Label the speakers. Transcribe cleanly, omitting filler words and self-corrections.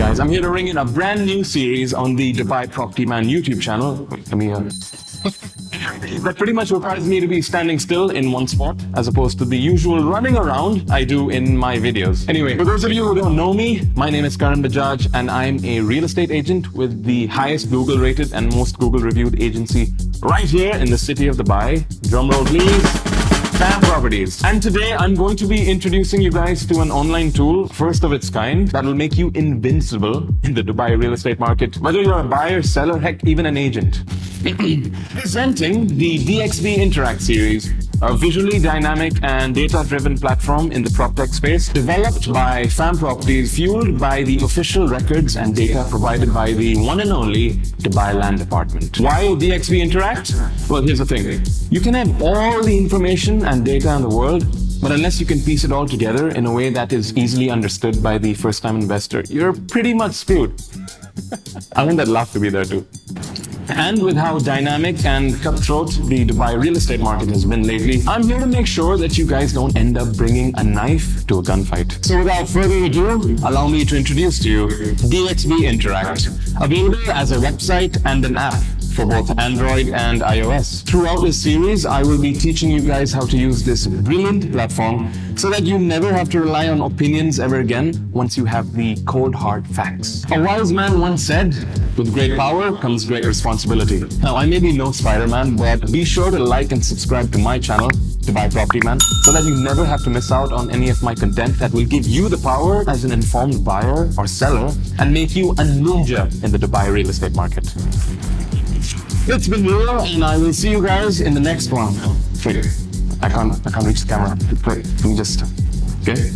Speaker 1: guys, I'm here to bring in a brand new series on the Dubai Propertyman YouTube channel. Come here. That pretty much requires me to be standing still in one spot as opposed to the usual running around I do in my videos. Anyway, for those of you who don't know me, my name is Karan Bajaj and I'm a real estate agent with the highest Google rated and most Google reviewed agency right here in the city of Dubai. Drumroll please. Palm Properties. And today I'm going to be introducing you guys to an online tool, first of its kind, that will make you invincible in the Dubai real estate market. Whether you're a buyer, seller, heck, even an agent. Presenting the DXB Interact series, a visually dynamic and data-driven platform in the PropTech space, developed by Palm Properties, fueled by the official records and data provided by the one and only Dubai Land Department. Why DXB Interact? Well, here's the thing. You can have all the information and data in the world, but unless you can piece it all together in a way that is easily understood by the first-time investor, you're pretty much screwed. I want that laugh to be there too. And with how dynamic and cutthroat the Dubai real estate market has been lately, I'm here to make sure that you guys don't end up bringing a knife to a gunfight. So without further ado, allow me to introduce to you DXB Interact, available as a website and an app for both Android and iOS. Throughout this series, I will be teaching you guys how to use this brilliant platform so that you never have to rely on opinions ever again once you have the cold hard facts. A wise man once said, with great power comes great responsibility. Now, I may be no Spider-Man, but be sure to like and subscribe to my channel, Dubai Propertyman, so that you never have to miss out on any of my content that will give you the power as an informed buyer or seller and make you a ninja in the Dubai real estate market. It's been real, and I will see you guys in the next one. Wait, I can't reach the camera. Wait, let me just, okay?